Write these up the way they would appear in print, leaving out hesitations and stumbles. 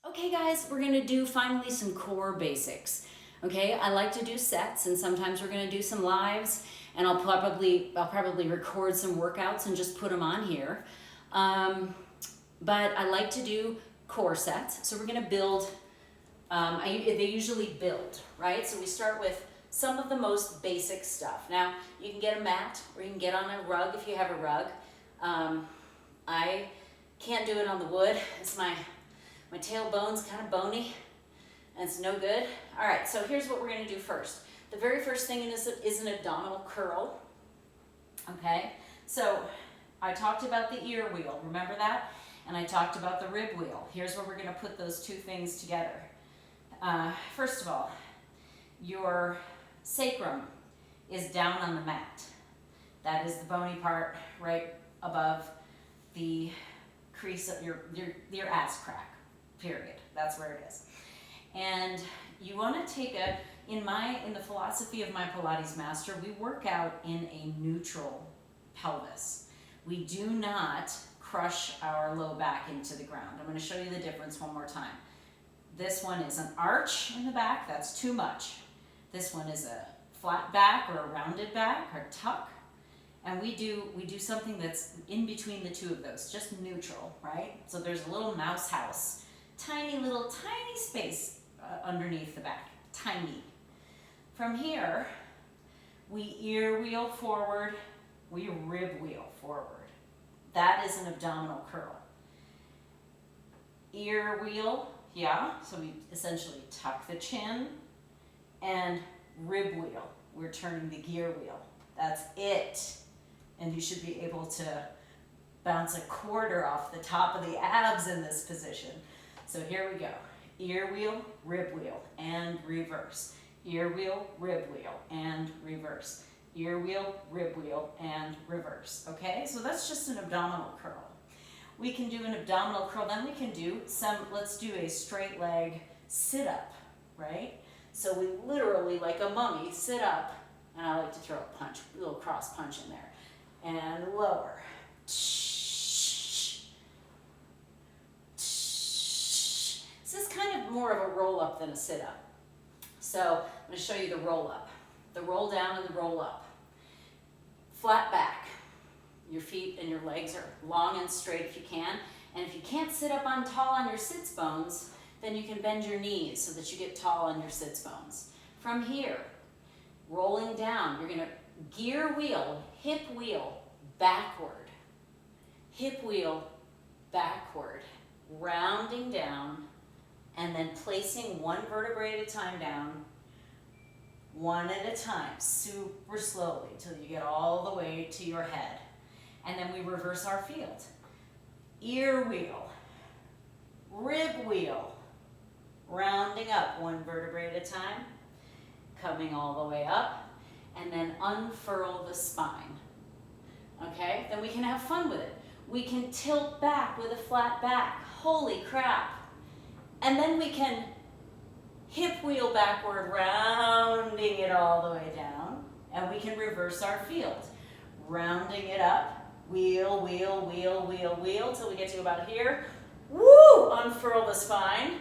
Okay guys, we're gonna do finally some core basics. Okay, I like to do sets and sometimes we're gonna do some lives and I'll probably record some workouts and just put them on here. But I like to do core sets. So we're gonna build, they usually build, right? So we start with some of the most basic stuff. Now, you can get a mat or you can get on a rug if you have a rug. I can't do it on the wood. It's my tailbone's kind of bony and it's no good. All right, so here's what we're gonna do first. The very first thing is an abdominal curl, okay? So I talked about the ear wheel, remember that? And I talked about the rib wheel. Here's where we're gonna put those two things together. First of all, your sacrum is down on the mat. That is the bony part right above the crease of your ass crack. Period. That's where it is. And you want to take in the philosophy of my Pilates master, we work out in a neutral pelvis. We do not crush our low back into the ground. I'm going to show you the difference one more time. This one is an arch in the back, that's too much. This one is a flat back or a rounded back or tuck. And we do something that's in between the two of those, just neutral, right? So there's a little mouse house. Tiny space underneath the back, tiny. From here, we ear wheel forward, we rib wheel forward. That is an abdominal curl. Ear wheel, yeah, so we essentially tuck the chin, and rib wheel, we're turning the gear wheel. That's it. And you should be able to bounce a quarter off the top of the abs in this position. So here we go. Ear wheel, rib wheel, and reverse. Ear wheel, rib wheel, and reverse. Ear wheel, rib wheel, and reverse. Okay, so that's just an abdominal curl. We can do an abdominal curl, then we can do let's do a straight leg sit up, right? So we literally, like a mummy, sit up, and I like to throw a little cross punch in there, and lower. This is kind of more of a roll up than a sit up. So I'm going to show you the roll up. The roll down and the roll up. Flat back. Your feet and your legs are long and straight if you can. And if you can't sit up tall on your sits bones, then you can bend your knees so that you get tall on your sits bones. From here, rolling down, you're going to gear wheel, hip wheel, backward. Hip wheel, backward. Rounding down. And then placing one vertebrae at a time down, one at a time, super slowly, till you get all the way to your head. And then we reverse our field. Ear wheel, rib wheel, rounding up one vertebrae at a time, coming all the way up, and then unfurl the spine. Okay, then we can have fun with it. We can tilt back with a flat back. Holy crap. And then we can hip wheel backward, rounding it all the way down. And we can reverse our field. Rounding it up, wheel, wheel, wheel, wheel, wheel, till we get to about here. Woo! Unfurl the spine.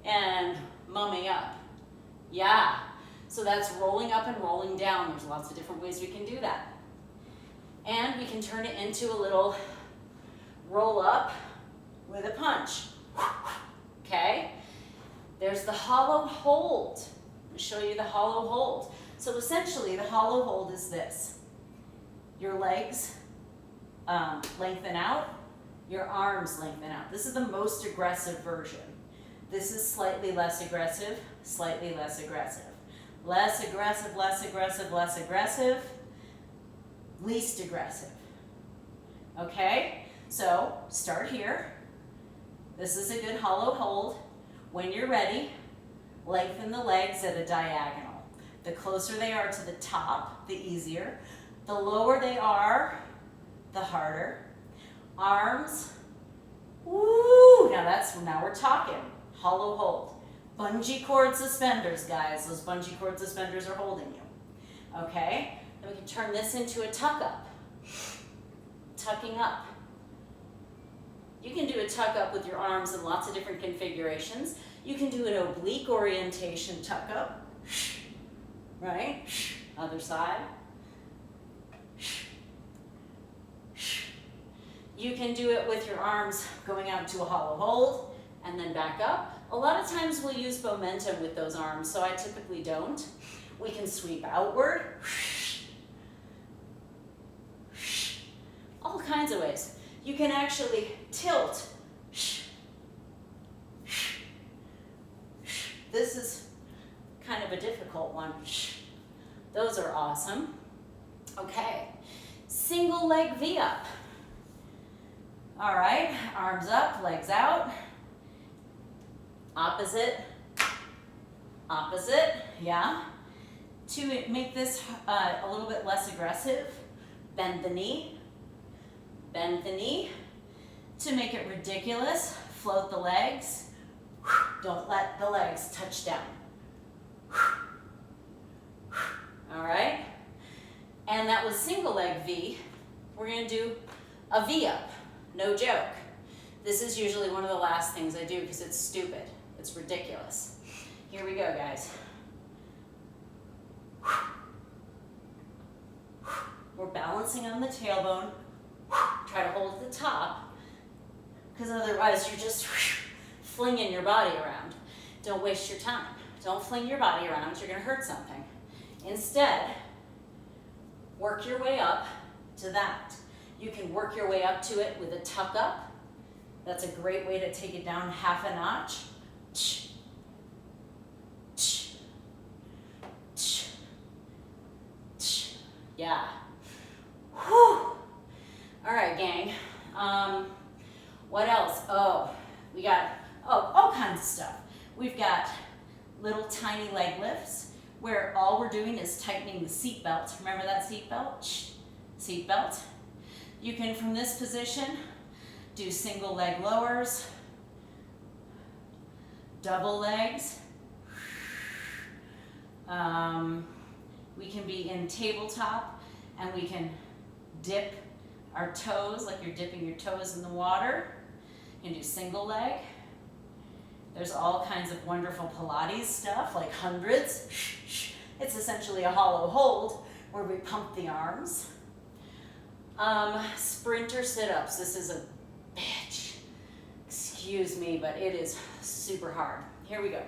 And mummy up. Yeah. So that's rolling up and rolling down. There's lots of different ways we can do that. And we can turn it into a little roll up with a punch. Okay, there's the hollow hold. I'll show you the hollow hold. So essentially the hollow hold is this. Your legs lengthen out, your arms lengthen out. This is the most aggressive version. This is slightly less aggressive, slightly less aggressive. Less aggressive, less aggressive, less aggressive, least aggressive. Okay, so start here. This is a good hollow hold. When you're ready, lengthen the legs at a diagonal. The closer they are to the top, the easier. The lower they are, the harder. Arms, woo! Now we're talking. Hollow hold. Bungee cord suspenders, guys. Those bungee cord suspenders are holding you. Okay? Then we can turn this into a tuck up. Tucking up. You can do a tuck up with your arms in lots of different configurations. You can do an oblique orientation tuck up, right? Other side. You can do it with your arms going out to a hollow hold and then back up. A lot of times we'll use momentum with those arms, so I typically don't. We can sweep outward. All kinds of ways. You can actually tilt. This is kind of a difficult one. Those are awesome. Okay, single leg V up. All right, arms up, legs out. Opposite, opposite, yeah. To make this a little bit less aggressive, bend the knee. Bend the knee. To make it ridiculous, float the legs. Don't let the legs touch down. All right? And that was single leg V. We're gonna do a V up, no joke. This is usually one of the last things I do because it's stupid. It's ridiculous. Here we go, guys. We're balancing on the tailbone. Try to hold at the top, because otherwise you're just flinging your body around. Don't waste your time. Don't fling your body around. You're going to hurt something. Instead, work your way up to that. You can work your way up to it with a tuck up. That's a great way to take it down half a notch. Yeah. Whew. All right, gang. What else? Oh, we got all kinds of stuff. We've got little tiny leg lifts where all we're doing is tightening the seat belt. Remember that seat belt? Seat belt. You can, from this position, do single leg lowers, double legs. We can be in tabletop and we can dip our toes like you're dipping your toes in the water. You can do single leg. There's all kinds of wonderful Pilates stuff like hundreds. It's essentially a hollow hold where we pump the arms. Sprinter sit-ups. This is a bitch. Excuse me, but it is super hard. Here we go.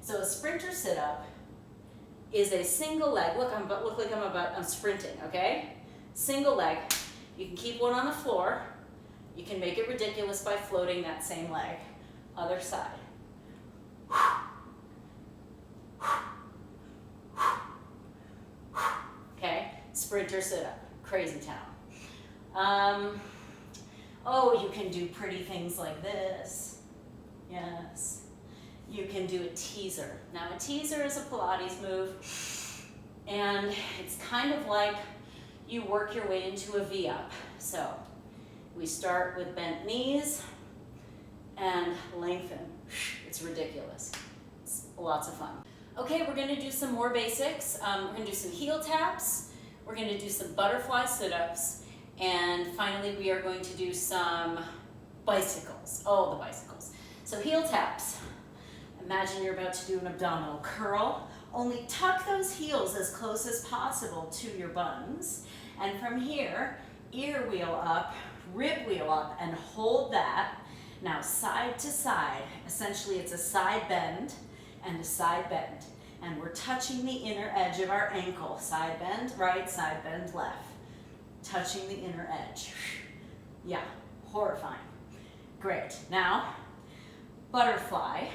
So a sprinter sit-up is a single leg. Look like I'm sprinting, okay? Single leg. You can keep one on the floor. You can make it ridiculous by floating that same leg. Other side. Okay, sprinter sit-up, crazy town. Oh, you can do pretty things like this. Yes. You can do a teaser. Now a teaser is a Pilates move, and it's kind of like you work your way into a V-up. So we start with bent knees and lengthen. It's ridiculous. It's lots of fun. Okay, we're gonna do some more basics. We're gonna do some heel taps. We're gonna do some butterfly sit-ups. And finally, we are going to do some bicycles. Oh, the bicycles. So heel taps. Imagine you're about to do an abdominal curl. Only tuck those heels as close as possible to your buns. And from here, ear wheel up, rib wheel up, and hold that. Now side to side. Essentially, it's a side bend and a side bend. And we're touching the inner edge of our ankle. Side bend right, side bend left. Touching the inner edge. Yeah, horrifying. Great. Now, butterfly.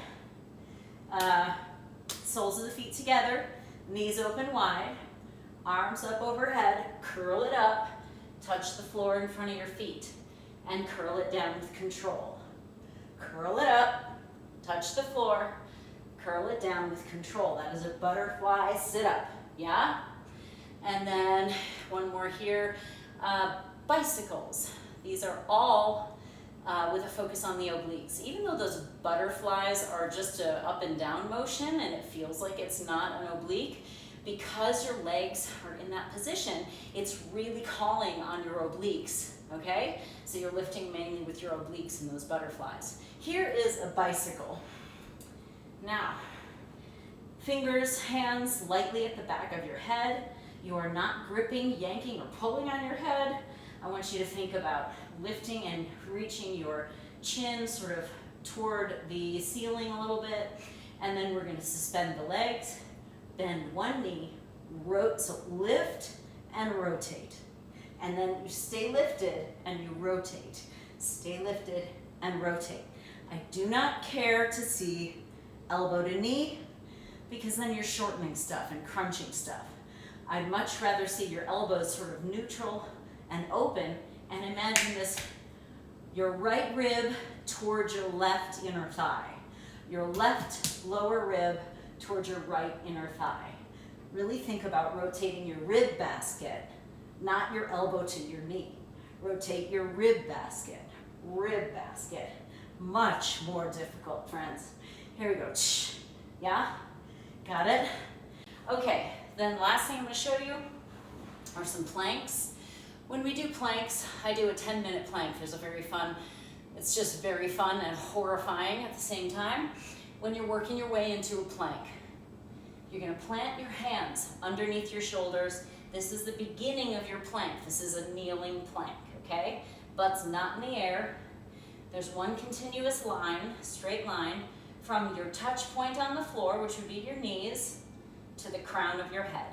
Soles of the feet together, knees open wide, arms up overhead, curl it up, touch the floor in front of your feet, and curl it down with control. Curl it up, touch the floor, curl it down with control. That is a butterfly sit-up, yeah? And then one more here, bicycles. These are all with a focus on the obliques. Even though those butterflies are just a up and down motion and it feels like it's not an oblique, because your legs are in that position, it's really calling on your obliques okay? So you're lifting mainly with your obliques and those butterflies. Here is a bicycle. Now, fingers, hands lightly at the back of your head. You are not gripping, yanking, or pulling on your head. I want you to think about lifting and reaching your chin sort of toward the ceiling a little bit. And then we're going to suspend the legs, bend one knee, so lift and rotate. And then you stay lifted and you rotate. Stay lifted and rotate. I do not care to see elbow to knee because then you're shortening stuff and crunching stuff. I'd much rather see your elbows sort of neutral and open, and imagine this, your right rib towards your left inner thigh. Your left lower rib towards your right inner thigh. Really think about rotating your rib basket, not your elbow to your knee. Rotate your rib basket. Rib basket. Much more difficult, friends. Here we go. Yeah? Got it? Okay, then last thing I'm going to show you are some planks. When we do planks, I do a 10-minute plank. There's a very fun, it's just very fun and horrifying at the same time. When you're working your way into a plank, you're going to plant your hands underneath your shoulders. This is the beginning of your plank. This is a kneeling plank, okay? Butt's not in the air. There's one continuous line, straight line, from your touch point on the floor, which would be your knees, to the crown of your head.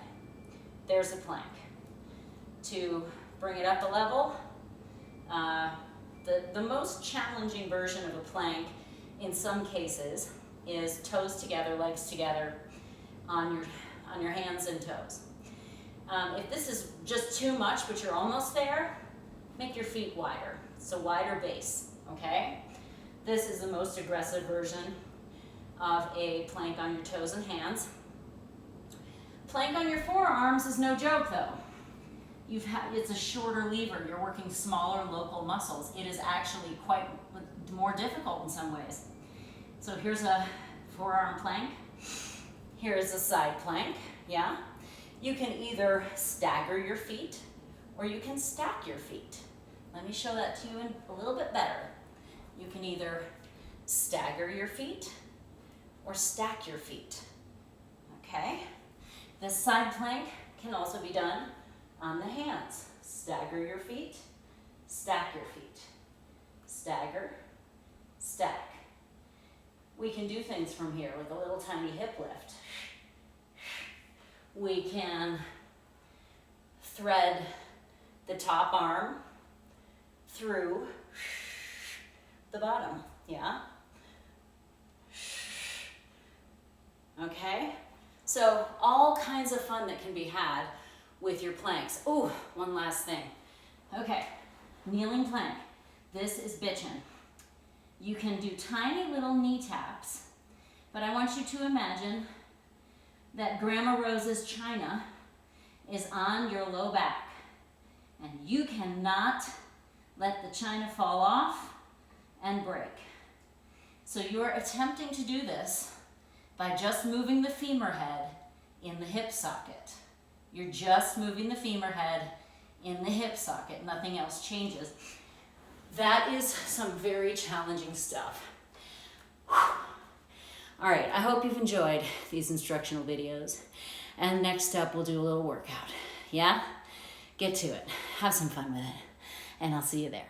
There's a plank. To bring it up a level, the most challenging version of a plank in some cases is toes together, legs together on your hands and toes. If this is just too much, but you're almost there, make your feet wider. So wider base, okay? This is the most aggressive version of a plank on your toes and hands. Plank on your forearms is no joke though. It's a shorter lever. You're working smaller local muscles. It is actually quite more difficult in some ways. So here's a forearm plank. Here is a side plank, yeah? You can either stagger your feet or you can stack your feet. Let me show that to you a little bit better. You can either stagger your feet or stack your feet, okay? This side plank can also be done on the hands. Stagger your feet, stack your feet. Stagger, stack. We can do things from here with a little tiny hip lift. We can thread the top arm through the bottom, yeah? Okay? So all kinds of fun that can be had with your planks. Oh, one last thing. Okay, kneeling plank. This is bitchin'. You can do tiny little knee taps, but I want you to imagine that Grandma Rose's china is on your low back, and you cannot let the china fall off and break. So you're attempting to do this by just moving the femur head in the hip socket. You're just moving the femur head in the hip socket. Nothing else changes. That is some very challenging stuff. All right, I hope you've enjoyed these instructional videos. And next up, we'll do a little workout. Yeah? Get to it. Have some fun with it. And I'll see you there.